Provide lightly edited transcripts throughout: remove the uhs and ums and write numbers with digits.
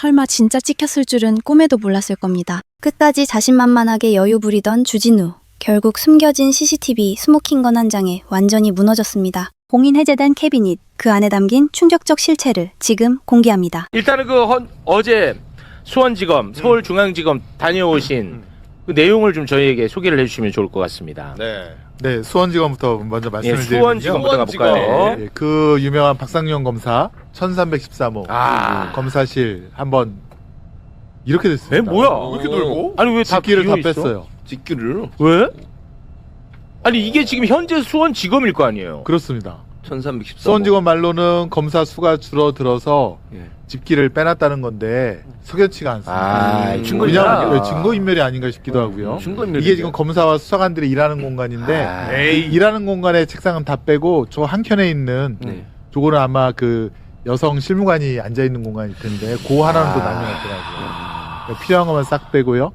설마 진짜 찍혔을 줄은 꿈에도 몰랐을 겁니다. 끝까지 자신만만하게 여유 부리던 주진우. 결국 숨겨진 CCTV 스모킹건 한 장에 완전히 무너졌습니다. 공인 해제된 캐비닛, 그 안에 담긴 충격적 실체를 지금 공개합니다. 일단은 어제 수원지검, 서울중앙지검 다녀오신 그 내용을 좀 저희에게 소개를 해주시면 좋을 것 같습니다. 네, 수원지검부터 먼저 말씀을 드리면요. 수원지검부터 가볼까요? 예, 그 유명한 박상용 검사 1313호 검사실 한번 이렇게 됐습니다. 뭐야? 왜 이렇게 넓어? 아니 왜 다 집기를 다 비어 있어? 뺐어요. 직규를 왜? 아니 이게 지금 현재 수원지검일 거 아니에요? 그렇습니다. 1314. 수원지검 말로는 검사 수가 줄어들어서 예. 집기를 빼놨다는 건데 석연치가 않습니다. 증거인멸 왜냐하면 아니야? 증거인멸이 아닌가 싶기도 하고요. 증거인멸. 이게 지금 검사와 수사관들이 일하는 공간인데 일하는 공간에 책상은 다 빼고 저 한켠에 있는 저거는 아마 그 여성 실무관이 앉아있는 공간일 텐데 그 하나는 또 남겨놨더라고요. 필요한 것만 싹 빼고요.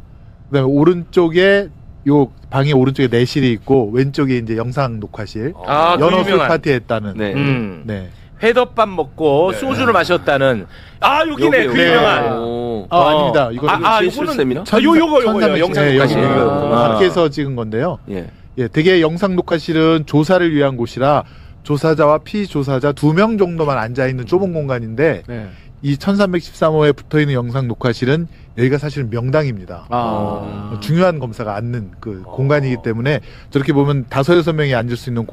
그다음에 오른쪽에 요 방이 오른쪽에 내실이 있고 왼쪽에 이제 영상 녹화실. 연어술 유명한. 파티 했다는. 네. 네. 회덮밥 먹고 소주를 마셨다는 여기네 그 유명한. 아닙니다. 이거는 진술 세미나? 요거 영상 녹화실. 밖에서 찍은 건데요. 예. 예, 되게 영상 녹화실은 조사를 위한 곳이라 조사자와 피조사자 2명 정도만 앉아 있는 좁은 공간인데 이 1313호에 붙어 있는 영상 녹화실은 여기가 사실 명당입니다. 중요한 검사가 앉는 그 공간이기 때문에 저렇게 보면 5-6명이 앉을 수 있는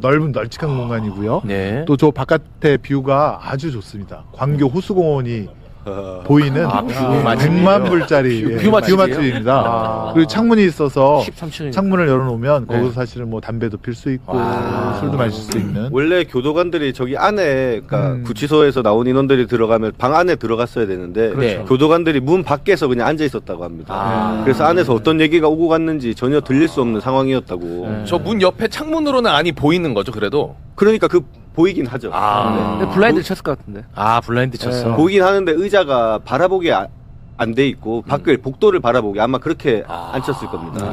넓은 널찍한 공간이고요. 네. 또 저 바깥의 뷰가 아주 좋습니다. 광교 호수공원이 보이는 뷰 맛집이에요? 100만 불짜리 뷰 맛집이에요? 맛집입니다. 그리고 창문이 있어서 13층. 창문을 열어놓으면 거기서 사실은 뭐 담배도 필 수 있고 술도 마실 수 있는. 원래 교도관들이 저기 안에 그러니까 구치소에서 나온 인원들이 들어가면 방 안에 들어갔어야 되는데 그렇죠. 교도관들이 문 밖에서 그냥 앉아 있었다고 합니다. 그래서 안에서 어떤 얘기가 오고 갔는지 전혀 들릴 수 없는 상황이었다고. 저 문 옆에 창문으로는 안이 보이는 거죠, 그래도. 그러니까 보이긴 하죠. 근데 블라인드 쳤을 것 같은데. 블라인드 쳤어. 보이긴 하는데 의자가 바라보게 안 돼 있고 밖을 복도를 바라보게 아마 그렇게 앉혔을 겁니다.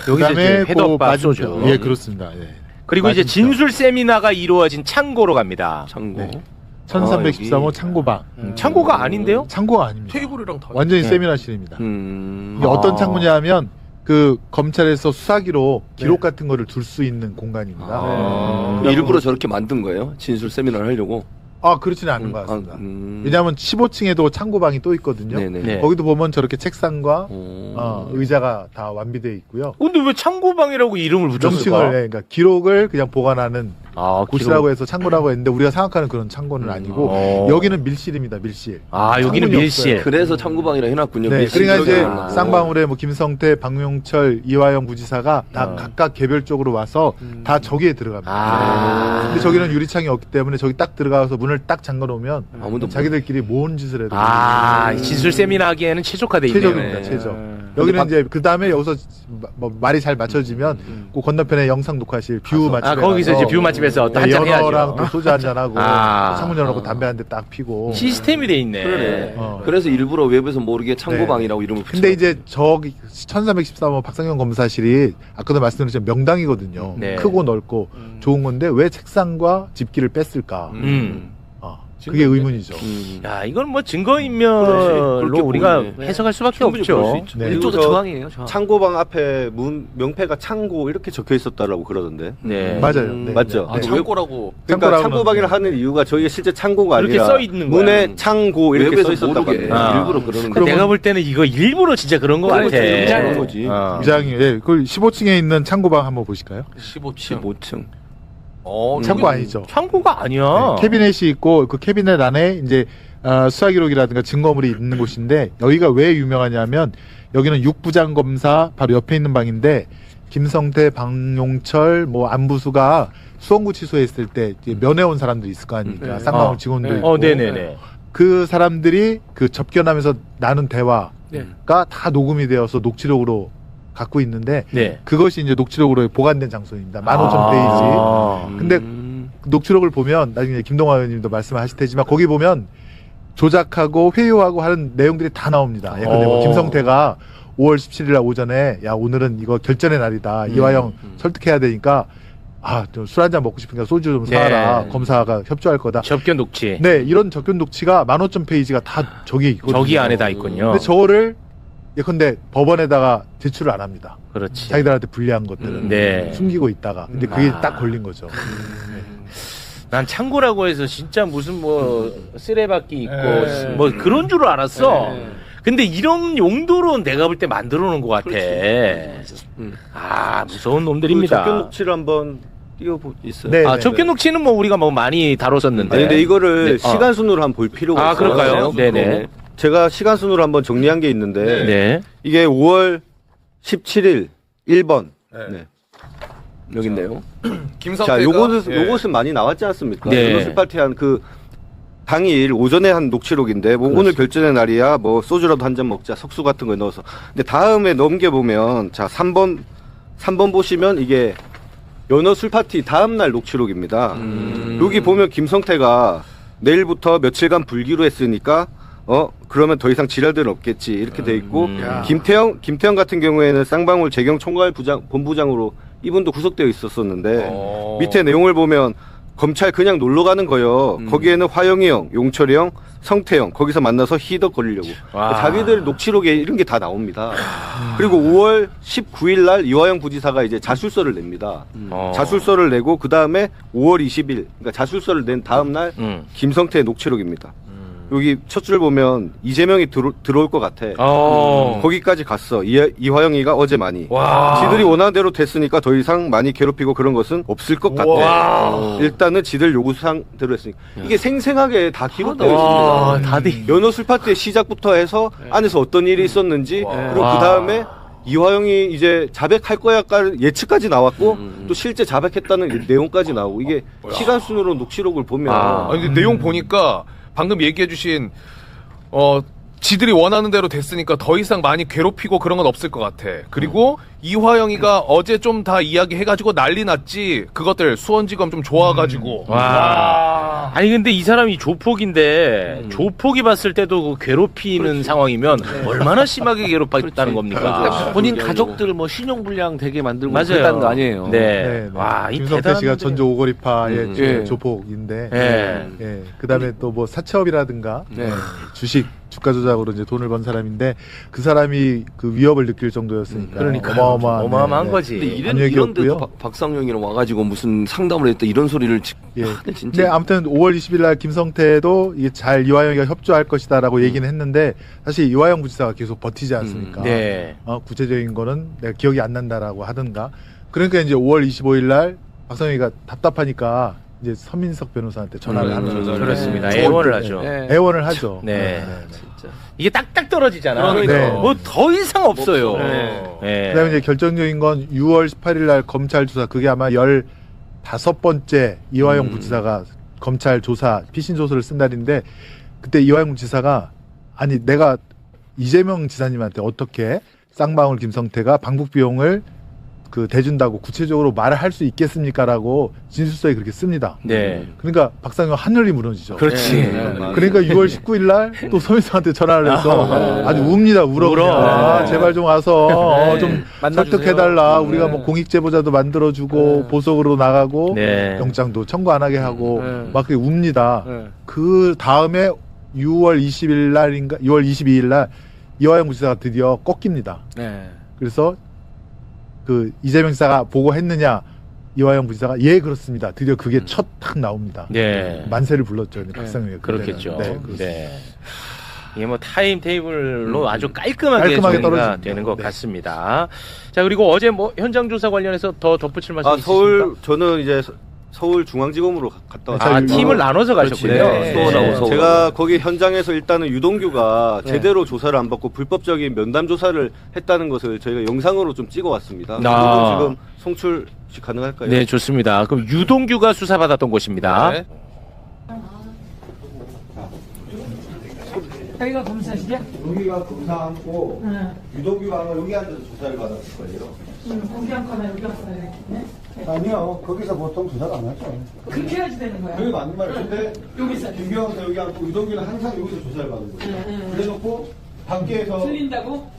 그다음에 그 회덮밥 소주. 맞은편. 예, 그렇습니다. 예. 그리고 이제 맞은편. 진술 세미나가 이루어진 창고로 갑니다. 창고. 네. 1313호 창고방. 창고가 아닌데요? 창고가 아닙니다. 테이블이랑 다. 완전히 세미나실입니다. 이게 어떤 창고냐 하면 그 검찰에서 수사기로 기록 같은 거를 둘 수 있는 공간입니다. 일부러 저렇게 만든 거예요? 진술 세미나를 하려고? 그렇지는 않은 것 같습니다. 왜냐하면 15층에도 창고방이 또 있거든요. 네. 거기도 보면 저렇게 책상과 의자가 다 완비되어 있고요. 근데 왜 창고방이라고 이름을 붙였을까? 명칭을 그러니까 기록을 그냥 보관하는 곳이라고 기록. 해서 창고라고 했는데 우리가 생각하는 그런 창고는 아니고 여기는 밀실입니다. 밀실. 여기는 창문이 밀실. 그래서 창구방이라 해놨군요. 네, 밀실 그러니까 이제 들어가나. 쌍방울에 뭐 김성태, 박용철, 이화영 부지사가 다 각각 개별적으로 와서 다 저기에 들어갑니다. 근데 저기는 유리창이 없기 때문에 저기 딱 들어가서 문을 딱 잠가 놓으면 아무도 자기들끼리 뭔 짓을 해도 진술 세미나 하기에는 최적화돼 있네요. 최적입니다. 최적. 여기는 이제 그 다음에 여기서 뭐 말이 잘 맞춰지면 그 건너편에 영상 녹화실 뷰 맛집에 거기서 이제 뷰 맛집에서 또 한잔 해야죠. 연어랑 또 소주 한잔 하고 창문 열어놓고 담배 한 대 딱 피고. 시스템이 돼 있네. 그래. 그래서 일부러 외부에서 모르게 창고방이라고 이름을 붙여. 근데 이제 저기 1313호 박상현 검사실이 아까도 말씀드렸지만 명당이거든요. 네. 크고 넓고 좋은 건데 왜 책상과 집기를 뺐을까? 그게 의문이죠. 야, 이건 뭐 증거인멸로 그렇게 우리가 보이네. 해석할 수밖에 충분히 그럴 수 없죠. 있죠. 네. 일조도 그리고 저항이에요. 저항. 창고방 앞에 명패가 창고 이렇게 적혀 있었다라고 그러던데. 네. 맞아요. 네. 맞죠? 아, 창고라고. 그러니까 창고라고 창고방이라 그러는데. 하는 이유가 저희가 실제 창고가 이렇게 아니라 써 있는 거야. 문에 창고 이렇게 외부에서 써 있었다고 모르게 합니다. 일부러 그러는 근데 거. 내가 볼 때는 이거 일부러 진짜 그런 거 같아. 그런 거지. 위장이 그 15층에 있는 창고방 한번 보실까요? 15층. 15층. 창고 아니죠. 창고가 아니야. 캐비넷이 있고 그 캐비넷 안에 이제 수사 기록이라든가 증거물이 있는 곳인데 여기가 왜 유명하냐면 여기는 육부장 검사 바로 옆에 있는 방인데 김성태, 박용철, 뭐 안부수가 수원구치소에 있을 때 이제 면회 온 사람들이 있을 거 아닙니까? 쌍방울 직원도 있고 네네네. 그 사람들이 그 접견하면서 나눈 대화가 다 녹음이 되어서 녹취록으로 갖고 있는데 네. 그것이 이제 녹취록으로 보관된 장소입니다. 15,000페이지. 근데 녹취록을 보면 나중에 김동완 의원님도 말씀하실 테지만 거기 보면 조작하고 회유하고 하는 내용들이 다 나옵니다. 예컨대 뭐 김성태가 5월 17일 날 오전에 야 오늘은 이거 결전의 날이다. 이화영 설득해야 되니까 술 한잔 먹고 싶으니까 소주 좀 사라. 네. 검사가 협조할 거다. 접견 녹취. 네, 이런 접견 녹취가 15,000페이지가 다 저기에 있거든요. 저기 안에 다 있군요. 근데 저거를 예컨대 법원에다가 제출을 안 합니다. 그렇지. 자기들한테 불리한 것들은 네. 숨기고 있다가. 근데 그게 딱 걸린 거죠. 난 창고라고 해서 진짜 무슨 뭐 쓰레받기 있고 뭐 그런 줄 알았어. 근데 이런 용도로 내가 볼 때 만들어 놓은 것 같아. 무서운 놈들입니다. 접견 녹취를 한번 띄워보 있어요. 네. 접견 녹취는 뭐 우리가 뭐 많이 다뤘었는데. 아니, 근데 이거를 네. 시간 순으로 한번 볼 필요가 있어요. 그럴까요? 네네. 제가 시간 순으로 한번 정리한 게 있는데 네. 이게 5월 17일 1번. 네. 여기 있네요. 자, 요것은 많이 나왔지 않습니까? 네. 연호술 파티한 그 당일 오전에 한 녹취록인데 뭐 오늘 결전의 날이야 뭐 소주라도 한 잔 먹자 석수 같은 거 넣어서. 근데 다음에 넘겨보면 자 3번 보시면 이게 연어술 파티 다음날 녹취록입니다. 여기 보면 김성태가 내일부터 며칠간 불기로 했으니까 그러면 더 이상 지랄들은 없겠지 이렇게 돼 있고 김태형 같은 경우에는 쌍방울 재경 총괄 본부장으로 이분도 구속되어 있었었는데 밑에 내용을 보면 검찰 그냥 놀러 가는 거요. 거기에는 화영이 형, 용철이 형, 성태형 거기서 만나서 희덕거리려고. 자기들 녹취록에 이런 게 다 나옵니다. 그리고 5월 19일 날 이화영 부지사가 이제 자술서를 냅니다. 자술서를 내고 그 다음에 5월 20일 그러니까 자술서를 낸 다음 날 김성태의 녹취록입니다. 여기 첫 줄 보면 이재명이 들어올 것 같아. 거기까지 갔어. 이화영이가 어제 많이. 지들이 원하는 대로 됐으니까 더 이상 많이 괴롭히고 그런 것은 없을 것 같아. 일단은 지들 요구사항대로 했으니까. 이게 생생하게 다 기록되어 있습니다. 연어술 파티의 시작부터 해서 안에서 어떤 일이 있었는지 그리고 그 다음에 이화영이 이제 자백할 거야 예측까지 나왔고 또 실제 자백했다는 내용까지 나오고 이게 시간 순으로 녹취록을 보면 근데 내용 보니까 방금 얘기해주신 지들이 원하는 대로 됐으니까 더 이상 많이 괴롭히고 그런 건 없을 것 같아. 그리고 이화영이가 어제 좀 다 이야기해가지고 난리 났지. 그것들 수원지검 좀 좋아가지고. 아니 근데 이 사람이 조폭인데 조폭이 봤을 때도 그 괴롭히는 상황이면 얼마나 심하게 괴롭혔다는 겁니까? 본인 가족들 뭐 신용불량 되게 만들고 맞아요. 그랬다는 거 아니에요. 네. 이 김성태 씨가 대단한 전조 오거리파의 예. 조폭인데, 예. 그다음에 또 뭐 사채업이라든가 주식 주가 조작으로 이제 돈을 번 사람인데 그 사람이 그 위협을 느낄 정도였으니까 어마어마한 거지. 근데 안 이런데도 얘기했고요. 박상용이랑 와가지고 무슨 상담을 했다 이런 소리를 진짜. 네, 아무튼 5월 20일 날 김성태도 이게 잘 이화영이가 협조할 것이다라고 얘기는 했는데 사실 이화영 부지사가 계속 버티지 않습니까? 네. 구체적인 거는 내가 기억이 안 난다라고 하든가. 그러니까 이제 5월 25일 날 박상영이가 답답하니까 이제 서민석 변호사한테 전화를 하는 거죠. 그렇습니다. 애원을 하죠. 애원을 하죠. 네. 진짜. 이게 딱딱 떨어지잖아. 네. 뭐 더 이상 없어요. 네. 그다음에 이제 결정적인 건 6월 18일 날 검찰 조사 그게 아마 15번째 이화영 부지사가 검찰 조사 피신 조서를 쓴 날인데 그때 이화영 지사가 아니 내가 이재명 지사님한테 어떻게 쌍방울 김성태가 방북 비용을 대준다고 구체적으로 말을 할 수 있겠습니까라고 진술서에 그렇게 씁니다. 네. 그러니까 박상영 하늘이 무너지죠. 그렇지. 그러니까 6월 19일 날 또 서민석한테 전화를 해서 아주 웁니다. 울어. 그냥. 제발 좀 와서 좀 설득해달라. 우리가 뭐 공익제보자도 만들어주고 보석으로 나가고 영장도 청구 안 하게 하고 막 그렇게 웁니다. 그 다음에 6월 20일 날인가 6월 22일 날 이화영 부지사가 드디어 꺾입니다. 그래서 이재명 지사가 보고했느냐 이화영 부지사가 예 그렇습니다. 드디어 그게 첫 탁 나옵니다. 네. 만세를 불렀죠. 박상영이 그렇겠죠. 네, 네. 이게 뭐 타임 테이블로 아주 깔끔하게 정리가 되는 것 같습니다. 자 그리고 어제 뭐 현장 조사 관련해서 더 덧붙일 말씀 있으십니까? 저는 이제 서울중앙지검으로 갔다 왔어요. 팀을 나눠서 가셨군요. 수원하고 제가 거기 현장에서 일단은 유동규가 제대로 조사를 안 받고 불법적인 면담 조사를 했다는 것을 저희가 영상으로 좀 찍어왔습니다. 지금 송출 가능할까요? 네, 좋습니다. 그럼 유동규가 수사받았던 곳입니다. 네. 여기가 검사실이야? 여기가 검사하고 유동규가 아마 여기 앉아서 조사를 받았을 거예요. 여기 앉거나 여기 앉거나 이렇게. 아니요, 거기서 보통 조사를 안 하죠. 그렇게 해야지 되는 거야. 그게 맞는 말이에요. 근데 여기서 김경태 여기 앉고 유동규는 항상 여기서 조사를 받는 거예요. 그래놓고 밖에서 틀린다고?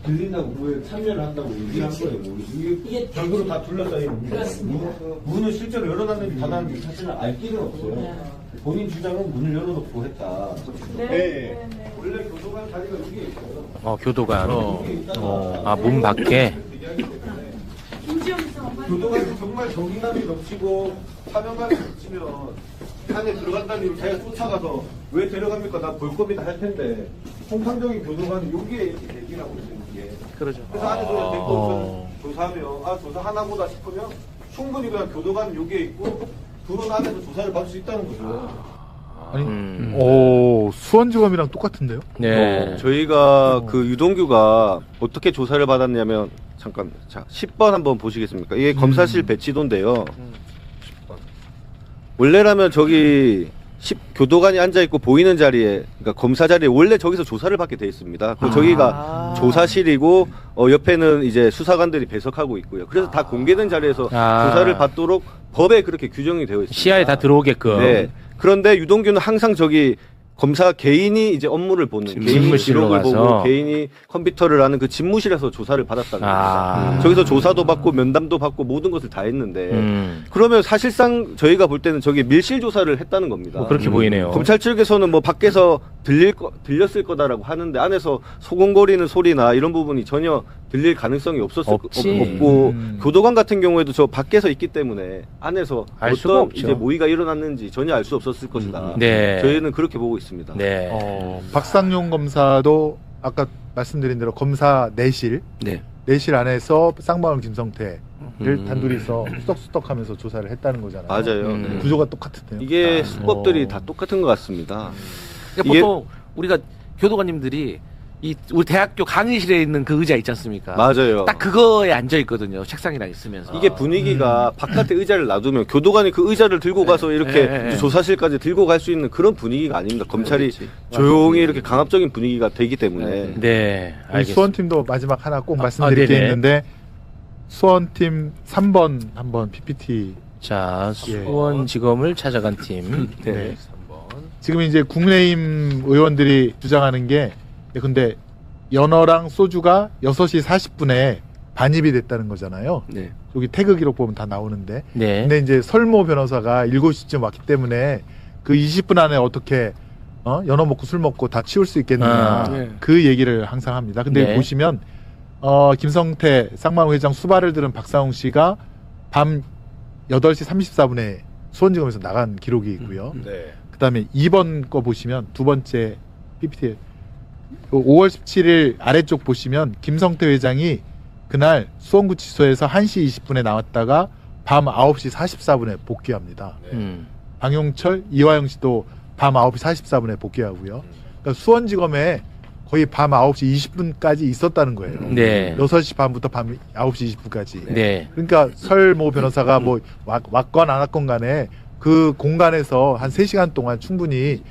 들린다고 왜 참여를 한다고 얘기한 거예요. 뭐 이게 벽으로 다 둘러싸여 있는 거예요. 문을 실제로 열어놨는지 닫았는지 사실은 알 길은 없어요. 본인 주장은 문을 열어놓고 했다. 네. 원래 교도관 자리가 여기에 있어요. 교도관. 여기에 있다가 문 밖에. 교도관이 정말 정의감이 넘치고 사명감이 넘치면 산에 들어간다는 이유로 자기가 쫓아가서 왜 데려갑니까? 나 볼 겁니다 할 텐데 통상적인 교도관은 여기에 이렇게 대기를 하고 있는 게 그러죠. 그래서 안에서 데리고 조사하면 조사 하나보다 싶으면 충분히 그냥 교도관은 여기에 있고 그런 안에서 조사를 받을 수 있다는 거죠. 아니, 수원지검이랑 똑같은데요? 네. 저희가 그 유동규가 어떻게 조사를 받았냐면 잠깐 자 10번 한번 보시겠습니까? 이게 검사실 배치도인데요. 원래라면 저기 교도관이 앉아 있고 보이는 자리에 그러니까 검사 자리에 원래 저기서 조사를 받게 돼 있습니다. 그 저기가 조사실이고 옆에는 이제 수사관들이 배석하고 있고요. 그래서 다 공개된 자리에서 조사를 받도록 법에 그렇게 규정이 되어 있습니다. 시야에 다 들어오게끔. 네. 그런데 유동규는 항상 저기 검사 개인이 이제 업무를 보는 개인이 집무실로 기록을 가서. 보고 개인이 컴퓨터를 하는 그 집무실에서 조사를 받았다는 겁니다. 저기서 조사도 받고 면담도 받고 모든 것을 다 했는데 그러면 사실상 저희가 볼 때는 저기 밀실 조사를 했다는 겁니다. 그렇게 보이네요. 검찰 측에서는 뭐 밖에서 들렸을 거다라고 하는데 안에서 소곤거리는 소리나 이런 부분이 전혀 들릴 가능성이 없고 교도관 같은 경우에도 저 밖에서 있기 때문에 안에서 알 수가 어떤 없죠. 이제 모의가 일어났는지 전혀 알 수 없었을 것이다. 네. 저희는 그렇게 보고 있습니다. 네. 박상용 검사도 아까 말씀드린 대로 검사 내실, 네. 내실 안에서 쌍방울 김성태를 단둘이서 수덕수덕하면서 조사를 했다는 거잖아요. 맞아요. 네. 구조가 똑같은데요. 이게 수법들이 다 똑같은 것 같습니다. 그러니까 이게- 보통 우리가 교도관님들이 우리 대학교 강의실에 있는 그 의자 있지 않습니까? 맞아요. 딱 그거에 앉아 있거든요. 책상이랑 있으면서. 이게 분위기가 바깥에 의자를 놔두면 교도관이 그 의자를 들고 가서 이렇게 조사실까지 들고 갈 수 있는 그런 분위기가 아닙니다. 검찰이 조용히 이렇게 강압적인 분위기가 되기 때문에. 네. 우리 알겠습니다. 수원팀도 마지막 하나 꼭 말씀드릴 게 네네. 있는데 수원팀 3번 한번 PPT 자, 수원지검을 찾아간 팀. 네. 지금 이제 국민의힘 의원들이 주장하는 게 근데 연어랑 소주가 6시 40분에 반입이 됐다는 거잖아요. 네. 여기 태그 기록 보면 다 나오는데. 네. 근데 이제 설모 변호사가 7시쯤 왔기 때문에 그 20분 안에 어떻게 연어 먹고 술 먹고 다 치울 수 있겠느냐. 네. 그 얘기를 항상 합니다. 근데 네. 보시면 김성태 쌍방울 회장 수발을 들은 박상웅 씨가 밤 8시 34분에 수원지검에서 나간 기록이 있고요. 네. 그다음에 2번 거 보시면 두 번째 PPT 5월 17일 아래쪽 보시면 김성태 회장이 그날 수원구치소에서 1시 20분에 나왔다가 밤 9시 44분에 복귀합니다. 방용철, 이화영 씨도 밤 9시 44분에 복귀하고요. 그러니까 수원지검에 거의 밤 9시 20분까지 있었다는 거예요. 네. 6시 반부터 밤 9시 20분까지. 네. 그러니까 설모 변호사가 뭐 왔건 안 왔건 간에 그 공간에서 한 3시간 동안 충분히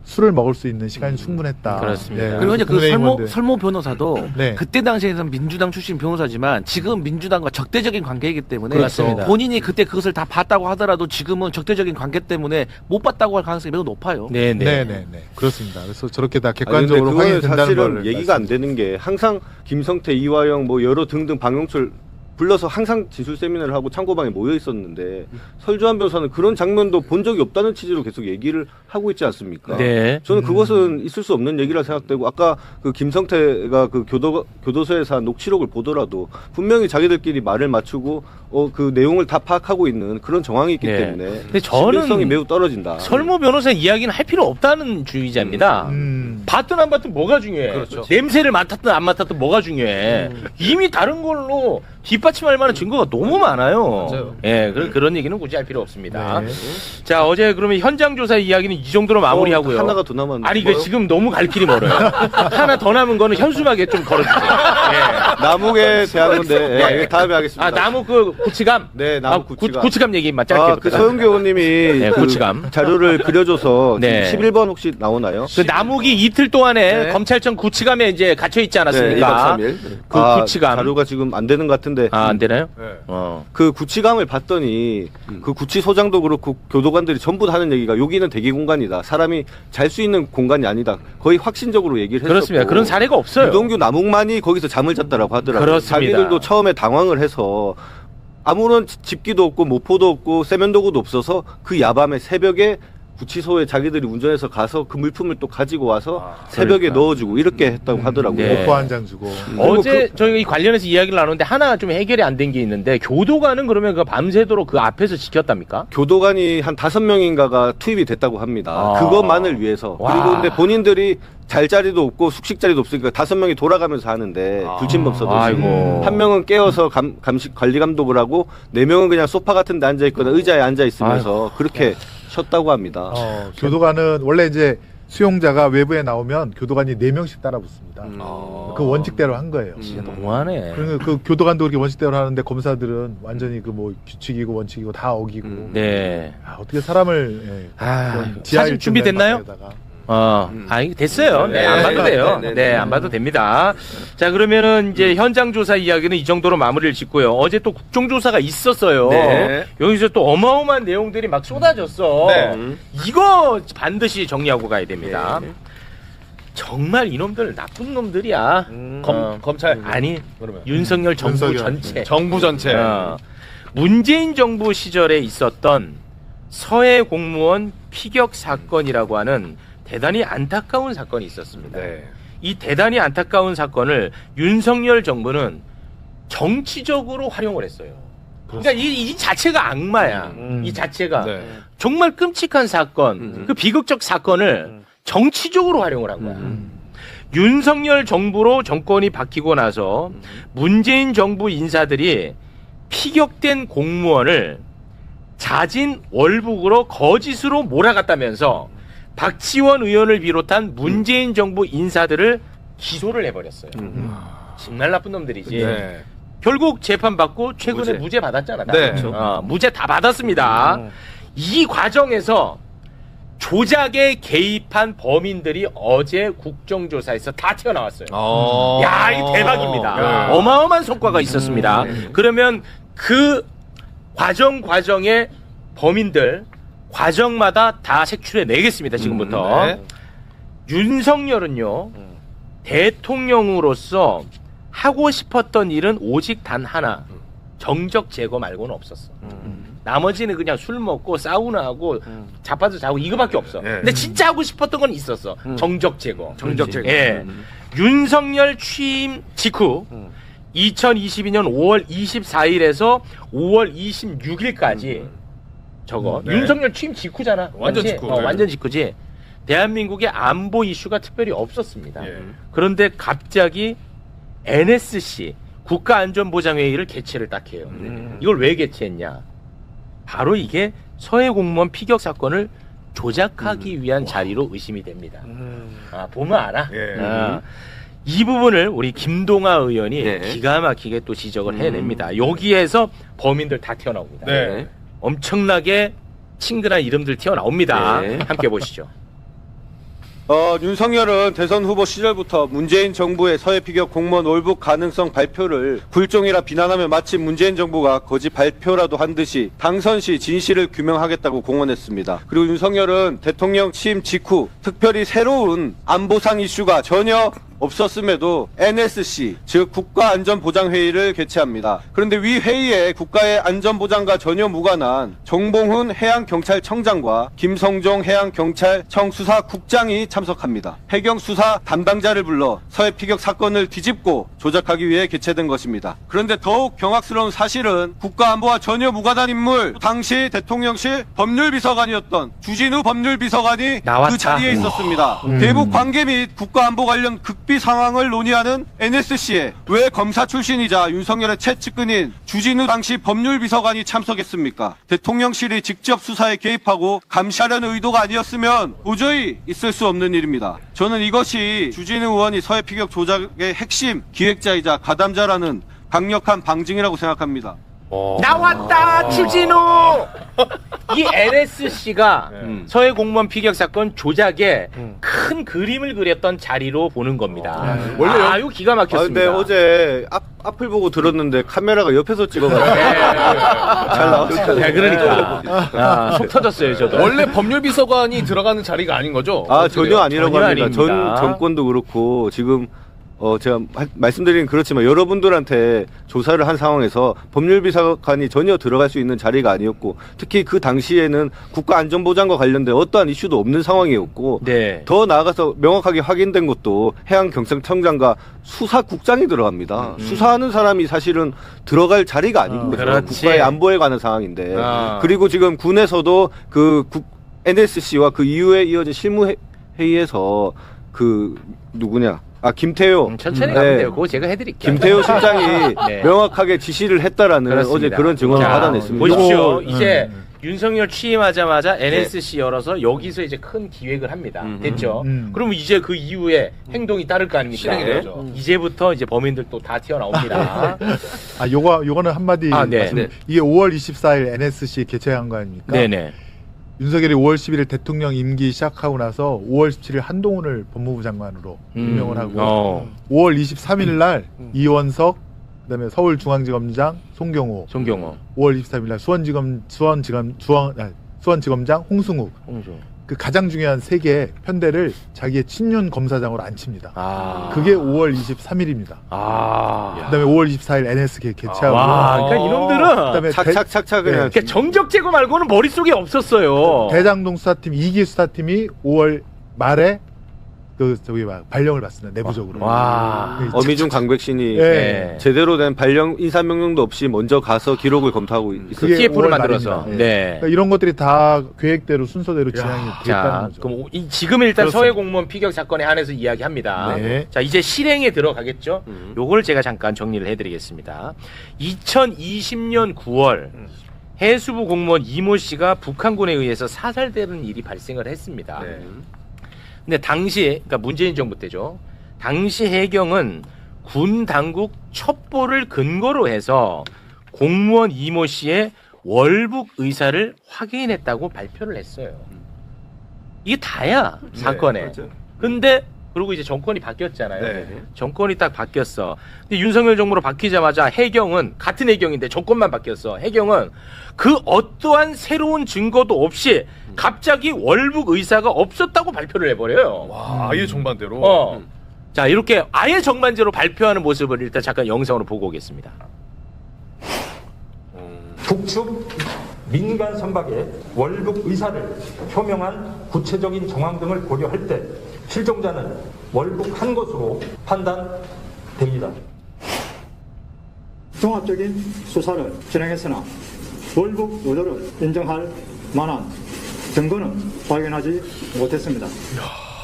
술을 먹을 수 있는 시간이 충분했다. 그렇습니다. 그리고 이제 그 국민의힘원들. 설모 변호사도 네. 그때 당시에는 민주당 출신 변호사지만 지금 민주당과 적대적인 관계이기 때문에 그렇습니다. 본인이 그때 그것을 다 봤다고 하더라도 지금은 적대적인 관계 때문에 못 봤다고 할 가능성이 매우 높아요. 네, 네. 네. 그렇습니다. 그래서 저렇게 다 아니, 근데 객관적으로 그거는 확인이 된다는 사실은 걸 얘기가 안 되는 게 항상 김성태, 이화영 뭐 여러 등등 방용철 불러서 항상 진술 세미나를 하고 창고방에 모여 있었는데 설주한 변호사는 그런 장면도 본 적이 없다는 취지로 계속 얘기를 하고 있지 않습니까? 네. 저는 그것은 있을 수 없는 얘기라 생각되고 아까 그 김성태가 그 교도소에서 한 녹취록을 보더라도 분명히 자기들끼리 말을 맞추고 그 내용을 다 파악하고 있는 그런 정황이 있기 네. 때문에 근데 저는 신빙성이 매우 떨어진다. 설모 변호사 이야기는 할 필요 없다는 주의자입니다. 봤든 안 봤든 뭐가 중요해. 그렇죠. 냄새를 맡았든 안 맡았든 뭐가 중요해. 이미 다른 걸로 뒷받침할 만한 증거가 너무 많아요. 맞아요. 예, 그런 얘기는 굳이 할 필요 없습니다. 네. 자, 어제 그러면 현장 조사 이야기는 이 정도로 마무리하고요. 하나가 더 남았는데. 아니, 그 지금 너무 갈 길이 멀어요. 하나 더 남은 거는 현수막에 좀 걸어주세요. 예. 남욱에 대한 건데 예, 다음에 하겠습니다. 나무 그 고치감? 네, 나무 고치감. 고치감 얘기만 짧게 그 부탁드립니다. 서영교 의원님이 네, 그 고치감. 자료를 그려줘서 네. 11번 혹시 나오나요? 그 남욱이 이틀 동안에 네. 검찰청 구치감에 이제 갇혀 있지 네, 않았습니까? 2박 3일. 그 구치감. 자료가 지금 안 되는 것 같은데 같은데 안 되나요? 네. 그 구치감을 봤더니 그 구치소장도 그렇고 교도관들이 전부 다 하는 얘기가 여기는 대기 공간이다. 사람이 잘 수 있는 공간이 아니다. 거의 확신적으로 얘기를 했었고. 그렇습니다. 그런 사례가 없어요. 유동규 남욱만이 거기서 잠을 잤다라고 하더라고요. 그렇습니다. 자기들도 처음에 당황을 해서 아무런 집기도 없고 모포도 없고 세면도구도 없어서 그 야밤에 새벽에 구치소에 자기들이 운전해서 가서 그 물품을 또 가지고 와서 새벽에 그러니까. 넣어주고 이렇게 했다고 하더라고요. 네. 모포 한 장 주고. 어제 저희 관련해서 이야기를 나누는데 하나 좀 해결이 안 된 게 있는데 교도관은 그러면 그 밤새도록 그 앞에서 지켰답니까? 교도관이 한 5명인가가 투입이 됐다고 합니다. 그것만을 위해서. 와. 그리고 근데 본인들이 잘 자리도 없고 숙식 자리도 없으니까 5명이 돌아가면서 하는데 불침범 써듯이 아이고. 한 명은 깨워서 감식 관리 감독을 하고 4명은 그냥 소파 같은 데 앉아 있거나 의자에 앉아 있으면서 그렇게 쉬었다고 합니다. 교도관은 원래 이제 수용자가 외부에 나오면 교도관이 4명씩 따라 붙습니다. 그 원칙대로 한 거예요. 진짜 너무하네. 그러니까 그 교도관도 그렇게 원칙대로 하는데 검사들은 완전히 그 뭐 규칙이고 원칙이고 다 어기고. 네. 어떻게 사람을 사진 준비됐나요? 이거 됐어요. 네, 안 봐도 돼요. 네, 안 봐도 됩니다. 자, 그러면은 이제 현장 조사 이야기는 이 정도로 마무리를 짓고요. 어제 또 국정조사가 있었어요. 네. 여기서 또 어마어마한 내용들이 막 쏟아졌어. 이거 반드시 정리하고 가야 됩니다. 정말 이놈들 나쁜 놈들이야. 검찰 아니, 윤석열 정부 윤석열. 전체. 정부 전체. 문재인 정부 시절에 있었던 서해 공무원 피격 사건이라고 하는 대단히 안타까운 사건이 있었습니다. 네. 이 대단히 안타까운 사건을 윤석열 정부는 정치적으로 활용을 했어요. 그러니까 이 자체가 악마야. 이 자체가 네. 정말 끔찍한 사건, 그 비극적 사건을 정치적으로 활용을 한 거야. 윤석열 정부로 정권이 바뀌고 나서 문재인 정부 인사들이 피격된 공무원을 자진 월북으로 거짓으로 몰아갔다면서 박지원 의원을 비롯한 문재인 정부 인사들을 기소를 해버렸어요. 정말 나쁜 놈들이지. 네. 결국 재판받고 최근에 무죄 받았잖아. 다. 네. 무죄 다 받았습니다. 이 과정에서 조작에 개입한 범인들이 어제 국정조사에서 다 튀어나왔어요. 야, 이 대박입니다. 어마어마한 성과가 있었습니다. 그러면 그 과정의 범인들 과정마다 다 색출해 내겠습니다. 지금부터. 윤석열은요, 대통령으로서 하고 싶었던 일은 오직 단 하나, 정적 제거 말고는 없었어. 나머지는 그냥 술 먹고 사우나하고 자빠져 자고 이거밖에 없어. 근데 진짜 하고 싶었던 건 있었어. 정적 제거. 정적 제거. 예. 윤석열 취임 직후 2022년 5월 24일에서 5월 26일까지 저거 윤석열 취임 직후잖아. 완전 맞지? 직후. 완전 직후지. 대한민국의 안보 이슈가 특별히 없었습니다. 그런데 갑자기 NSC 국가안전보장회의를 개최를 딱 해요. 이걸 왜 개최했냐? 바로 이게 서해 공무원 피격 사건을 조작하기 위한 자리로 의심이 됩니다. 보면 알아. 이 부분을 우리 김동아 의원이 기가 막히게 또 지적을 해냅니다. 여기에서 범인들 다 튀어나옵니다. 네. 엄청나게 친근한 이름들 튀어나옵니다. 함께 보시죠. 윤석열은 대선 후보 시절부터 문재인 정부의 서해 피격 공무원 월북 가능성 발표를 굴종이라 비난하며 마치 문재인 정부가 거짓 발표라도 한 듯이 당선 시 진실을 규명하겠다고 공언했습니다. 그리고 윤석열은 대통령 취임 직후 특별히 새로운 안보상 이슈가 전혀 없었음에도 NSC, 즉 국가안전보장회의를 개최합니다. 그런데 위 회의에 국가의 안전보장과 전혀 무관한 정봉훈 해양경찰청장과 김성종 해양경찰청 수사국장이 참석합니다. 해경수사 담당자를 불러 서해 피격 사건을 뒤집고 조작하기 위해 개최된 것입니다. 그런데 더욱 경악스러운 사실은 국가안보와 전혀 무관한 인물, 당시 대통령실 법률비서관이었던 주진우 법률비서관이 나왔다. 그 자리에 있었습니다. 대북 관계 및 국가안보 관련 극비 상황을 논의하는 NSC에 왜 검사 출신이자 윤석열의 최측근인 주진우 당시 법률비서관이 참석했습니까? 대통령실이 직접 수사에 개입하고 감시하려는 의도가 아니었으면 도저히 있을 수 없는 일입니다. 저는 이것이 주진우 의원이 서해 피격 조작의 핵심 기획자이자 가담자라는 강력한 방증이라고 생각합니다. 나왔다 주진우. 이 NSC가 서해 공무원 피격 사건 조작에 큰 그림을 그렸던 자리로 보는 겁니다. 원래 이거 기가 막혔습니다. 근데 어제 앞을 보고 들었는데 카메라가 옆에서 찍어가지고 잘 나왔어요. 네, 그러니까 속 터졌어요 저도. 원래 법률비서관이 들어가는 자리가 아닌 거죠? 전혀 아니라고 전혀 합니다. 아닙니다. 전 정권도 그렇고 지금 제가 말씀드리긴 그렇지만 여러분들한테 조사를 한 상황에서 법률비서관이 전혀 들어갈 수 있는 자리가 아니었고 특히 그 당시에는 국가안전보장과 관련된 어떠한 이슈도 없는 상황이었고 네. 더 나아가서 명확하게 확인된 것도 해양경찰청장과 수사국장이 들어갑니다. 수사하는 사람이 사실은 들어갈 자리가 아닌 거죠. 그렇지. 국가의 안보에 관한 상황인데 아. 그리고 지금 군에서도 그 NSC와 그 이후에 이어진 실무회의에서 그 누구냐 김태효 천천히 가면 돼요. 그거 제가 해드릴게요. 김태효 실장이 네. 명확하게 지시를 했다라는 그렇습니다. 어제 그런 증언을 자, 받아냈습니다. 보십시오. 이제 윤석열 취임하자마자 NSC 열어서 여기서 이제 큰 기획을 합니다. 됐죠? 그러면 이제 그 이후에 행동이 따를 거 아닙니까? 실행이 되죠. 이제부터 이제 범인들 또 다 튀어나옵니다. 요거는 한마디 네. 말씀. 네. 이게 5월 24일 NSC 개최한 거 아닙니까? 네네. 윤석열이 5월 11일 대통령 임기 시작하고 나서 5월 17일 한동훈을 법무부 장관으로 임명을 하고 5월 23일 날 이원석 그다음에 서울중앙지검장 송경호 5월 23일 날 수원지검장 홍승욱 그 가장 중요한 세 개의 편대를 자기의 친윤 검사장으로 앉힙니다. 그게 5월 23일입니다. 그다음에 5월 24일 NS 개최하고. 그러니까 이놈들은 그다음에 착착착착 그냥 그러니까 정적 제거 말고는 머릿속에 없었어요. 대장동 수사팀 2기 수사팀이 5월 말에 발령을 받습니다. 내부적으로. 어미중 강백신이 네. 제대로 된 발령 인사명령도 없이 먼저 가서 기록을 검토하고 있었어요. TF를 5월 만들어서. 말입니다. 네. 그러니까 이런 것들이 다 계획대로 순서대로 진행이 됐다는 자, 거죠. 그럼 지금 일단 그렇습니다. 서해 공무원 피격 사건에 한해서 이야기합니다. 네. 자, 이제 실행에 들어가겠죠. 요걸 제가 잠깐 정리를 해드리겠습니다. 2020년 9월 해수부 공무원 이모 씨가 북한군에 의해서 사살되는 일이 발생을 했습니다. 근데 당시, 그러니까 문재인 정부 때죠. 당시 해경은 군 당국 첩보를 근거로 해서 공무원 이모 씨의 월북 의사를 확인했다고 발표를 했어요. 이게 다야 사건에. 근데 그리고 이제 정권이 바뀌었잖아요. 정권이 딱 바뀌었어. 근데 윤석열 정부로 바뀌자마자 해경은 같은 해경인데 정권만 바뀌었어. 해경은 그 어떠한 새로운 증거도 없이 갑자기 월북 의사가 없었다고 발표를 해버려요. 와, 아예 정반대로. 자, 이렇게 아예 정반대로 발표하는 모습을 일단 잠깐 영상으로 보고 오겠습니다. 북측 민간 선박의 월북 의사를 표명한 구체적인 정황 등을 고려할 때 실종자는 월북한 것으로 판단됩니다. 종합적인 수사를 진행했으나 월북 의도를 인정할 만한 증거는 발견하지 못했습니다.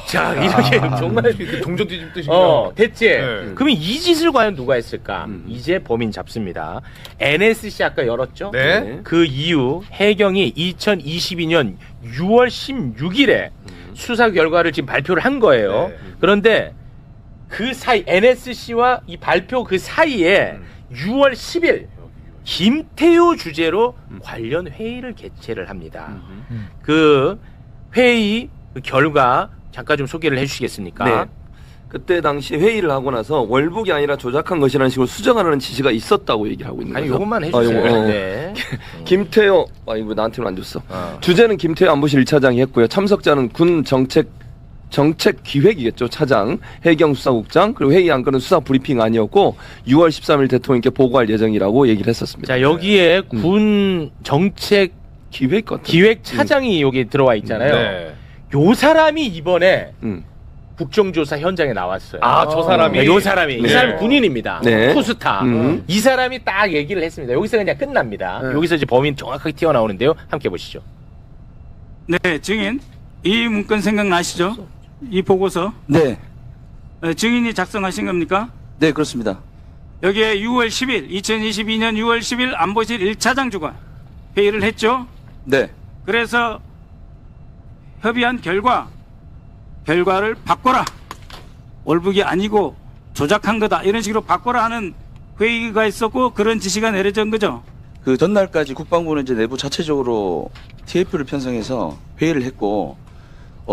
자, 이렇게 정말 동전 뒤집듯이. 됐지? 네. 그러면 이 짓을 과연 누가 했을까? 이제 범인 잡습니다. NSC 아까 열었죠? 네. 그 이후 해경이 2022년 6월 16일에 수사 결과를 지금 발표를 한 거예요. 그런데 그 사이 NSC와 이 발표 그 사이에 6월 10일 김태효 주재로 관련 회의를 개최를 합니다. 그 회의 그 결과 잠깐 좀 소개를 해주시겠습니까? 네. 그때 당시 회의를 하고 나서 월북이 아니라 조작한 것이라는 식으로 수정하라는 지시가 있었다고 얘기를 하고 있는 거죠. 아니 요것만 해주세요. 네. 김태효, 이거 나한테는 안 줬어. 주재는 김태효 안보실 1차장이 했고요. 참석자는 군 정책기획이겠죠. 차장, 해경수사국장, 그리고 회의 안건은 수사 브리핑 아니었고 6월 13일 대통령께 보고할 예정이라고 얘기를 했었습니다. 자, 여기에 군 정책 기획 차장이 여기 들어와 있잖아요. 네. 요 사람이 이번에 국정조사 현장에 나왔어요. 저 사람이? 네, 요 사람이. 네. 이 사람 군인입니다. 네. 투스타. 이 사람이 딱 얘기를 했습니다. 여기서 그냥 끝납니다. 여기서 이제 범인 정확하게 튀어나오는데요. 함께 보시죠. 네, 증인. 이 문건 생각나시죠? 이 보고서. 네. 증인이 작성하신 겁니까? 네, 그렇습니다. 여기에 6월 10일, 2022년 6월 10일 안보실 1차장 주관 회의를 했죠? 네. 그래서 협의한 결과를 바꿔라. 월북이 아니고 조작한 거다. 이런 식으로 바꿔라 하는 회의가 있었고 그런 지시가 내려진 거죠. 그 전날까지 국방부는 이제 내부 자체적으로 TF를 편성해서 회의를 했고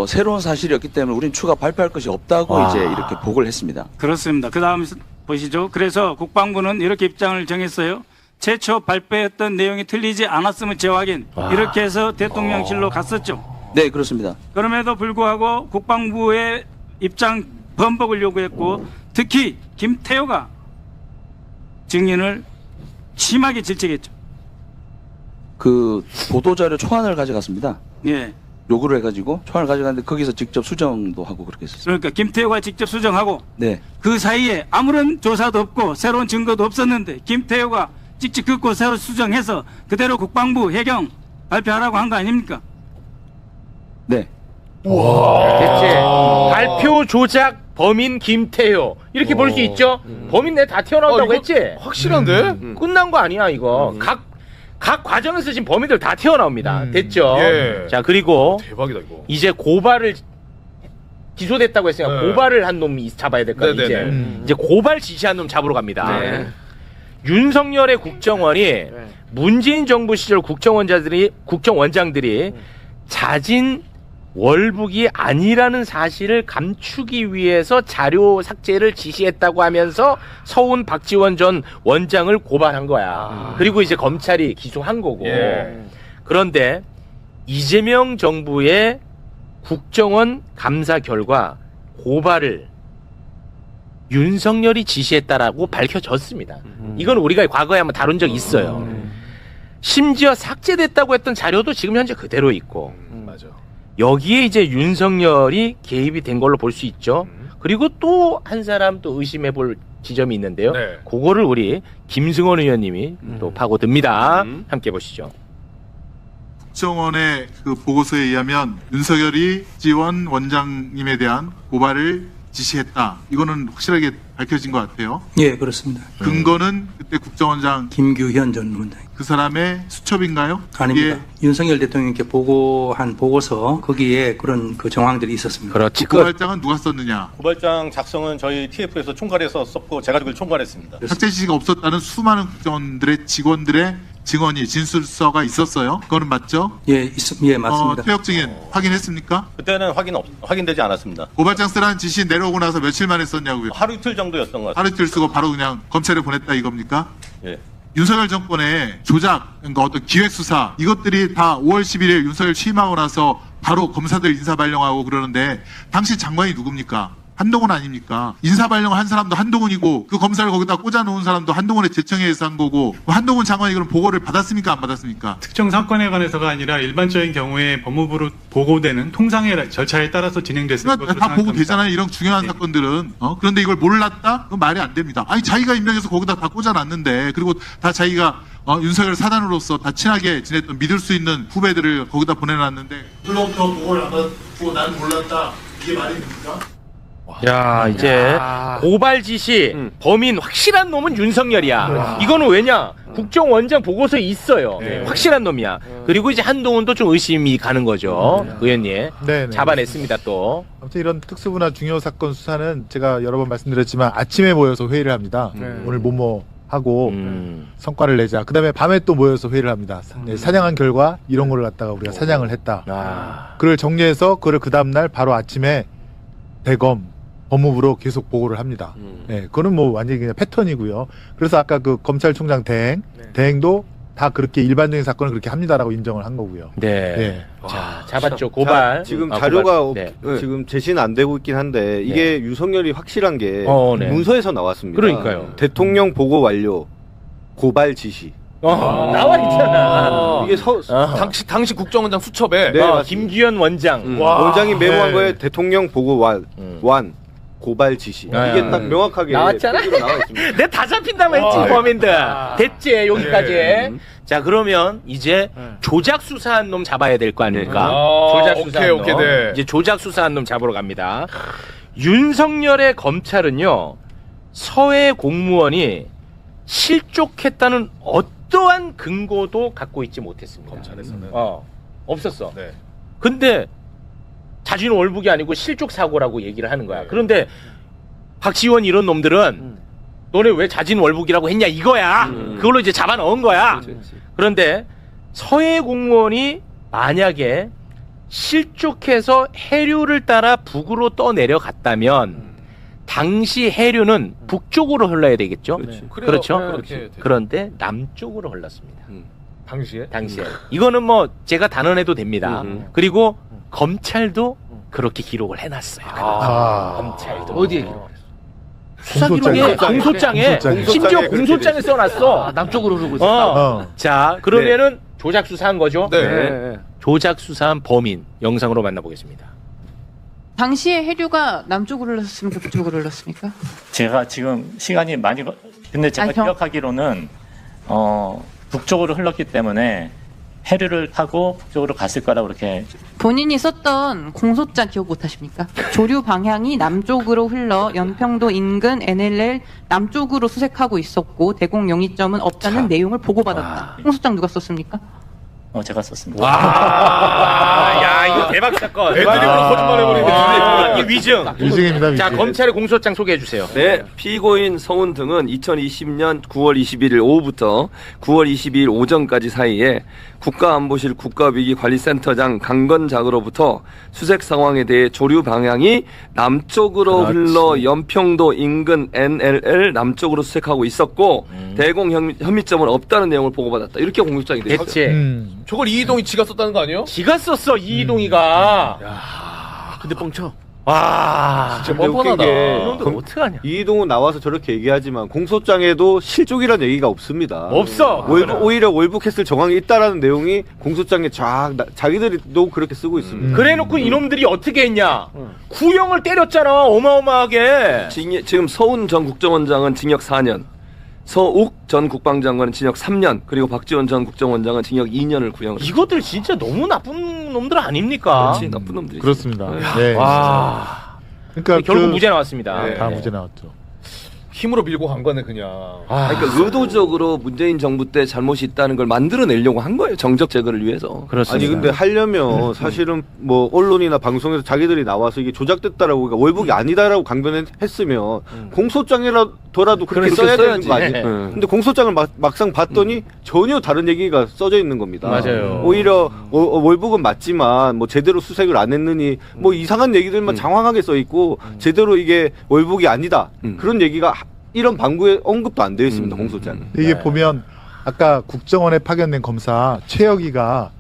새로운 사실이었기 때문에 우리는 추가 발표할 것이 없다고 이제 이렇게 보고를 했습니다. 그렇습니다. 그 다음 보시죠. 그래서 국방부는 이렇게 입장을 정했어요. 최초 발표했던 내용이 틀리지 않았음을 재확인. 이렇게 해서 대통령실로 갔었죠. 네, 그렇습니다. 그럼에도 불구하고 국방부의 입장 번복을 요구했고 특히 김태호가 증인을 심하게 질책했죠. 그 보도자료 초안을 가져갔습니다. 예. 요구를 해가지고 초안을 가져갔는데 거기서 직접 수정도 하고 그렇게 했었어요. 그러니까 김태호가 직접 수정하고 네. 그 사이에 아무런 조사도 없고 새로운 증거도 없었는데 김태호가 직접 긋고 새로 수정해서 그대로 국방부 해경 발표하라고 한 거 아닙니까? 네. 됐지. 발표 조작 범인 김태효 이렇게 볼 수 있죠. 범인 내 다 튀어나온다고 했지. 확실한데? 끝난 거 아니야 이거. 각 과정에서 지금 범인들 다 튀어나옵니다. 됐죠. 예. 자 그리고 대박이다 이거. 이제 고발을 기소됐다고 했으니까 네. 고발을 한 놈이 잡아야 될 거 아니에요. 이제 고발 지시한 놈 잡으러 갑니다. 네. 윤석열의 국정원이 문재인 정부 시절 국정원장들이 자진 월북이 아니라는 사실을 감추기 위해서 자료 삭제를 지시했다고 하면서 서훈 박지원 전 원장을 고발한 거야. 그리고 이제 검찰이 기소한 거고. 그런데 이재명 정부의 국정원 감사 결과 고발을 윤석열이 지시했다라고 밝혀졌습니다. 이건 우리가 과거에 한번 다룬 적이 있어요. 심지어 삭제됐다고 했던 자료도 지금 현재 그대로 있고. 맞아. 여기에 이제 윤석열이 개입이 된 걸로 볼 수 있죠. 그리고 또 한 사람 또 의심해 볼 지점이 있는데요. 네. 그거를 우리 김승원 의원님이 또 파고듭니다. 함께 보시죠. 국정원의 그 보고서에 의하면 윤석열이 지원 원장님에 대한 고발을 지시했다. 이거는 확실하게 밝혀진 것 같아요. 예, 그렇습니다. 근거는 그때 국정원장 김규현 전 원장. 그 사람의 수첩인가요? 아닙니다. 윤석열 대통령께 보고한 보고서 거기에 그런 그 정황들이 있었습니다. 그렇지. 그 고발장은 누가 썼느냐? 고발장 작성은 저희 TF에서 총괄해서 썼고 제가 그걸 총괄했습니다. 삭제 지시가 없었다는 수많은 국정원들의 직원들의 증언이 진술서가 있었어요. 그거는 맞죠? 예, 예, 맞습니다. 퇴역 증인 확인했습니까? 그때는 확인되지 않았습니다. 고발장 쓰라는 지시 내려오고 나서 며칠 만에 썼냐고요? 하루 이틀 정도였던 것 같습니다. 하루 이틀 쓰고 바로 그냥 검찰에 보냈다 이겁니까? 예. 윤석열 정권의 조작, 그러니까 어떤 기획수사 이것들이 다 5월 11일 윤석열 취임하고 나서 바로 검사들 인사 발령하고 그러는데 당시 장관이 누굽니까? 한동훈 아닙니까? 인사 발령을 한 사람도 한동훈이고 그 검사를 거기다 꽂아놓은 사람도 한동훈의 제청회에서 한 거고 한동훈 장관이 그럼 보고를 받았습니까? 안 받았습니까? 특정 사건에 관해서가 아니라 일반적인 경우에 법무부로 보고되는 통상의 절차에 따라서 진행됐을 것으로 다 보고 되잖아요. 이런 중요한 사건들은. 그런데 이걸 몰랐다? 그건 말이 안 됩니다. 아니 자기가 임명해서 거기다 다 꽂아놨는데 그리고 다 자기가 윤석열 사단으로서 다 친하게 지냈던 믿을 수 있는 후배들을 거기다 보내놨는데 그로부터 보고를 안 받고 나는 몰랐다. 이게 말이 됩니까? 야 이제 고발 지시 범인 확실한 놈은 윤석열이야. 이거는 왜냐? 국정원장 보고서에 있어요. 확실한 놈이야. 그리고 이제 한동훈도 좀 의심이 가는 거죠. 의원님. 네네. 잡아냈습니다 또. 아무튼 이런 특수부나 중요 사건 수사는 제가 여러 번 말씀드렸지만 아침에 모여서 회의를 합니다. 오늘 뭐뭐 하고 성과를 내자. 그다음에 밤에 또 모여서 회의를 합니다. 사냥한 결과 이런 거를 갖다가 우리가 사냥을 했다. 그걸 정리해서 그걸 그 다음 날 바로 아침에 대검 법무부로 계속 보고를 합니다. 네, 그거는 뭐 완전히 그냥 패턴이고요. 그래서 아까 그 검찰총장 대행도 다 그렇게 일반적인 사건을 그렇게 합니다라고 인정을 한 거고요. 네. 자, 잡았죠. 고발. 지금 고발. 자료가 네. 지금 제시는 안 되고 있긴 한데 이게 윤석열이 확실한 게 네. 문서에서 나왔습니다. 그러니까요. 대통령 보고 완료, 고발 지시. 나와 있잖아. 이게 당시 국정원장 수첩에 네, 김규현 원장. 원장이 메모한 거에 대통령 보고 완 고발 지시. 이게 딱 명확하게 나왔잖아. 나와 있습니다. 내 다 잡힌다고 했지 범인들. 됐지 여기까지. 자 그러면 이제 조작 수사한 놈 잡아야 될 거 아닙니까? 조작 수사한 놈. 네. 이제 조작 수사한 놈 잡으러 갑니다. 윤석열의 검찰은요 서해 공무원이 실족했다는 어떠한 근거도 갖고 있지 못했습니다. 검찰에서는 없었어. 네. 근데 자주는 월북이 아니고 실족 사고라고 얘기를 하는 거야. 그런데 박지원 이런 놈들은 너네 왜 자진 월북이라고 했냐 이거야. 그걸로 이제 잡아 넣은 거야. 그런데 서해 공무원이 만약에 실족해서 해류를 따라 북으로 떠내려갔다면 당시 해류는 북쪽으로 흘러야 되겠죠. 그렇죠. 그런데 남쪽으로 흘렀습니다. 당시에? 이거는 뭐 제가 단언해도 됩니다. 그리고 검찰도 그렇게 기록을 해놨어요. 검찰도 어디에? 수사 기록에 공소장에 심지어 공소장에 써놨어. 남쪽으로 흐르고 있어. 자, 그러면은 조작 수사한 거죠? 네. 조작 수사한 범인 영상으로 만나보겠습니다. 당시에 해류가 남쪽으로 흘렀습니까? 북쪽으로 흘렀습니까? 제가 지금 시간이 많이 근데 제가 기억하기로는 북쪽으로 흘렀기 때문에 해류를 타고 북쪽으로 갔을 거라고 그렇게. 본인이 썼던 공소장 기억 못 하십니까? 조류 방향이 남쪽으로 흘러 연평도 인근 NLL 남쪽으로 수색하고 있었고 대공 영위점은 없다는 내용을 보고받았다. 공소장 누가 썼습니까? 제가 썼습니다. 와, 야, 이거 대박 사건. 애드립으로 거짓말해버리네. 이 위증. 위증입니다. 자, 검찰의 공소장 소개해 주세요. 네, 피고인 서훈 등은 2020년 9월 21일 오후부터 9월 22일 오전까지 사이에 국가안보실 국가위기관리센터장 강건작으로부터 수색 상황에 대해 조류 방향이 남쪽으로 흘러 연평도 인근 NLL 남쪽으로 수색하고 있었고 대공 혐의점은 없다는 내용을 보고받았다. 이렇게 공소장이 되어 있어요. 됐지. 저걸 이희동이 지가 썼다는 거 아니에요? 지가 썼어, 이희동이가. 근데 뻥쳐. 와, 진짜 뻔뻔하다. 이놈들 어떡하냐. 이동은 나와서 저렇게 얘기하지만 공소장에도 실족이라는 얘기가 없습니다. 없어. 오히려 월북했을 정황이 있다라는 내용이 공소장에 자기들도 그렇게 쓰고 있습니다. 그래놓고 이놈들이 어떻게 했냐? 구형을 때렸잖아, 어마어마하게. 지금 서훈 전 국정원장은 징역 4년, 서욱 전 국방장관은 징역 3년, 그리고 박지원 전 국정원장은 징역 2년을 구형을. 이것들 진짜 너무 나쁜 놈들 아닙니까? 그렇지, 나쁜 놈들이. 그렇습니다. 네. 와. 그러니까 결국 무죄 나왔습니다. 다 무죄 나왔죠. 힘으로 밀고 간 거네 그냥. 그러니까 의도적으로 문재인 정부 때 잘못이 있다는 걸 만들어내려고 한 거예요. 정적 제거를 위해서. 아니 근데 하려면 사실은 뭐 언론이나 방송에서 자기들이 나와서 이게 조작됐다라고 그러니까 월북이 아니다라고 강변했으면 공소장이라더라도 그렇게 써야 되는 거 아니에요? 근데 공소장을 막상 봤더니 전혀 다른 얘기가 써져 있는 겁니다. 맞아요. 오히려 월북은 맞지만 뭐 제대로 수색을 안 했느니 뭐 이상한 얘기들만 장황하게 써 있고 제대로 이게 월북이 아니다. 그런 얘기가 이런 방구에 언급도 안 되어 있습니다. 공소장에. 이게 보면 아까 국정원에 파견된 검사 최혁이가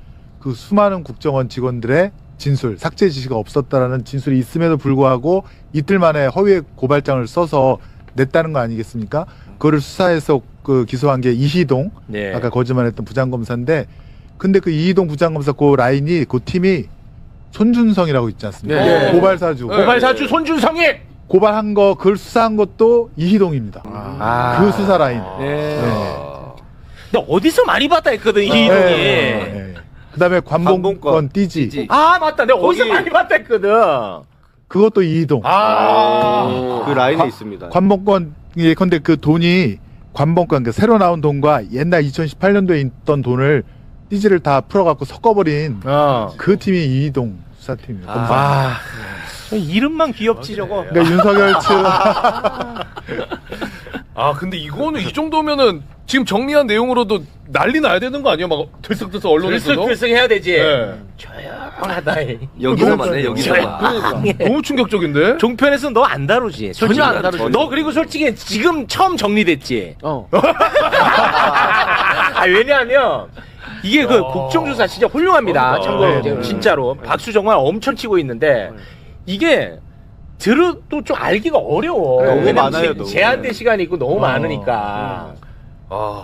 그 수많은 국정원 직원들의 진술, 삭제 지시가 없었다라는 진술이 있음에도 불구하고 이틀 만에 허위의 고발장을 써서 냈다는 거 아니겠습니까? 그거를 수사해서 그 기소한 게 이희동, 네. 아까 거짓말했던 부장검사인데, 근데 그 이희동 부장검사 그 라인이 그 팀이 손준성이라고 있지 않습니까? 네. 고발사주. 고발사주 손준성이 고발한 거, 그걸 수사한 것도 이희동입니다. 그 수사 라인. 근데 어디서 많이 봤다 했거든, 이희동이. 그다음에 관봉권 띠지. 아, 맞다. 내가 어디서 많이 봤다 했거든. 그것도 이희동. 그 라인에 있습니다. 관봉권 예컨대 그 돈이 관봉권 그 새로 나온 돈과 옛날 2018년도에 있던 돈을 띠지를 다 풀어갖고 섞어버린 그 팀이 이희동 수사팀입니다. 이름만 귀엽지 저거. 그러니까 윤석열 측. 근데 이거는 이 정도면은 지금 정리한 내용으로도 난리 나야 되는 거 아니야? 막 들썩들썩 언론에서도. 들썩들썩 해야 되지. 네. 조용하다. 여기서만 해, 여기서만. 그러니까. 너무 충격적인데? 종편에서 너 안 다루지. 전혀 안 다루지. 너 그리고 솔직히 지금 처음 정리됐지. 왜냐하면 이게 그 국정조사 진짜 훌륭합니다. 참고로 진짜로 박수 정말 엄청 치고 있는데 이게 들어도 좀 알기가 어려워. 너무 많아요. 제한된 시간이 있고 너무 많으니까.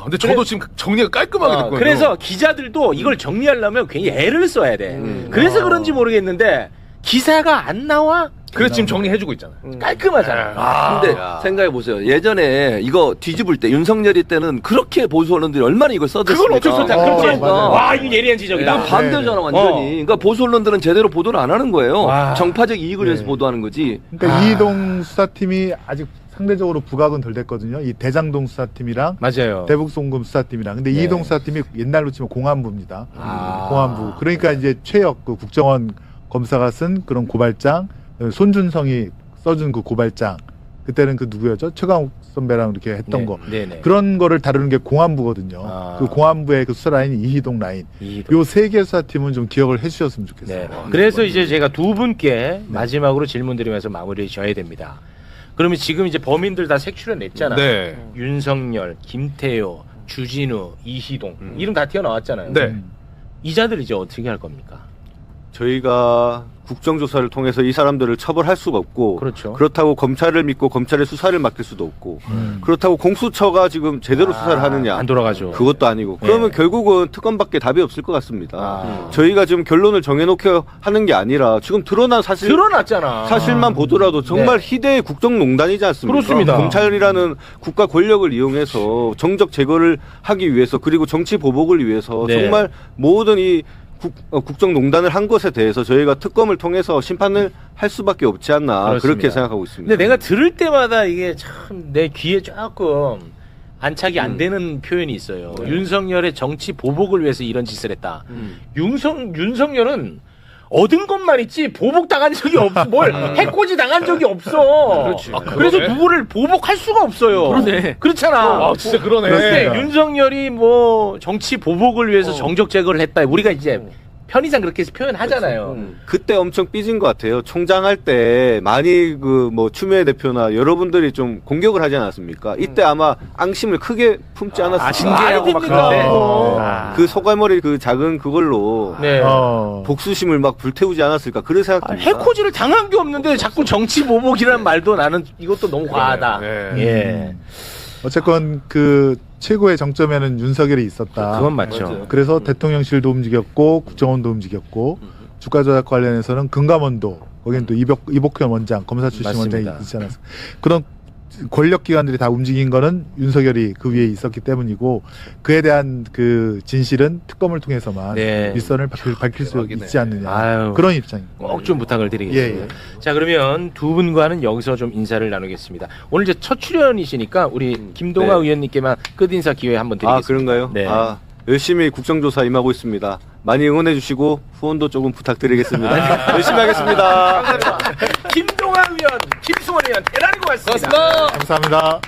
근데 저도 지금 정리가 깔끔하게 됐거든요. 그래서 기자들도 이걸 정리하려면 괜히 애를 써야 돼. 그래서 그런지 모르겠는데 기사가 안 나와? 그래서 지금 정리해주고 있잖아요. 깔끔하잖아. 근데 생각해보세요. 예전에 이거 뒤집을 때 윤석열이 때는 그렇게 보수 언론들이 얼마나 이걸 써댔습니까? 그건 어쩔 수 없다. 그렇지. 와, 이거 예리한 지적이다. 이건 반대잖아, 완전히. 그러니까 보수 언론들은 제대로 보도를 안 하는 거예요. 정파적 이익을 위해서 보도하는 거지. 그러니까 이희동 수사팀이 아직 상대적으로 부각은 덜 됐거든요. 이 대장동 수사팀이랑 맞아요. 대북송금 수사팀이랑. 근데 이희동 수사팀이 옛날로 치면 공안부입니다. 공안부. 그러니까 이제 최혁 그 국정원 검사가 쓴 그런 고발장, 손준성이 써준 그 고발장, 그때는 그 누구였죠? 최강욱 선배랑 이렇게 했던 네, 거. 네네. 그런 거를 다루는 게 공안부거든요. 아. 그 공안부의 그 수사 라인이 이희동 라인. 요 세 개 수사팀은 좀 기억을 해주셨으면 좋겠어요. 네. 그래서 이제 제가 두 분께 마지막으로 질문 드리면서 마무리 지어야 됩니다. 그러면 지금 이제 범인들 다 색출해 냈잖아요. 네. 윤석열, 김태효, 주진우, 이희동 이름 다 튀어나왔잖아요. 네. 이자들 이제 어떻게 할 겁니까? 저희가 국정조사를 통해서 이 사람들을 처벌할 수가 없고 그렇죠. 그렇다고 검찰을 믿고 검찰의 수사를 맡길 수도 없고 그렇다고 공수처가 지금 제대로 수사를 하느냐 안 돌아가죠. 그것도 아니고 그러면 결국은 특검밖에 답이 없을 것 같습니다. 저희가 지금 결론을 정해놓게 하는 게 아니라 지금 드러난 사실 드러났잖아. 사실만 보더라도 정말 희대의 국정농단이지 않습니까? 그렇습니다. 검찰이라는 국가 권력을 이용해서 정적 제거를 하기 위해서 그리고 정치 보복을 위해서 네. 정말 모든 이 국정농단을 한 것에 대해서 저희가 특검을 통해서 심판을 할 수밖에 없지 않나 그렇습니다. 그렇게 생각하고 있습니다. 근데 내가 들을 때마다 이게 참 내 귀에 조금 안착이 안 되는 표현이 있어요. 윤석열의 정치 보복을 위해서 이런 짓을 했다. 윤석열은 얻은 것만 있지 보복 당한 적이 없어. 뭘 해코지 당한 적이 없어. 그렇지. 그래서 그러네. 누구를 보복할 수가 없어요. 그러네. 그렇잖아. 아, 진짜 그러네. 근데 윤석열이 뭐 정치 보복을 위해서 정적 제거를 했다. 우리가 이제 편의상 그렇게 표현하잖아요. 그때 엄청 삐진 것 같아요. 총장 할 때 많이 그 뭐 추미애 대표나 여러분들이 좀 공격을 하지 않았습니까? 이때 아마 앙심을 크게 품지 않았을까. 징계하고 막 그런데. 그 소갈머리 그 작은 그걸로 네. 복수심을 막 불태우지 않았을까. 그런 생각입니다. 해코지를 당한 게 없는데 자꾸 정치 보복이라는 말도 나는 이것도 너무 과하다. 예. 어쨌건 그 최고의 정점에는 윤석열이 있었다. 그건 맞죠. 그래서 대통령실도 움직였고 국정원도 움직였고 주가 조작 관련해서는 금감원도 거기는 또 이복현 원장 검사 출신 맞습니다. 원장이 있지 않았어요. 그런 권력기관들이 다 움직인 거는 윤석열이 그 위에 있었기 때문이고 그에 대한 그 진실은 특검을 통해서만 네. 윗선을 밝힐 수 있지 않느냐 아유. 그런 입장입니다. 꼭 좀 부탁을 드리겠습니다. 자, 그러면 두 분과는 여기서 좀 인사를 나누겠습니다. 오늘 이제 첫 출연이시니까 우리 김동아 의원님께만 끝인사 기회 한번 드리겠습니다. 아 그런가요? 네. 아 열심히 국정조사 임하고 있습니다. 많이 응원해 주시고 후원도 조금 부탁드리겠습니다. 열심히 하겠습니다. 김동아 의원, 김수원 의원 대단히 고맙습니다. 감사합니다.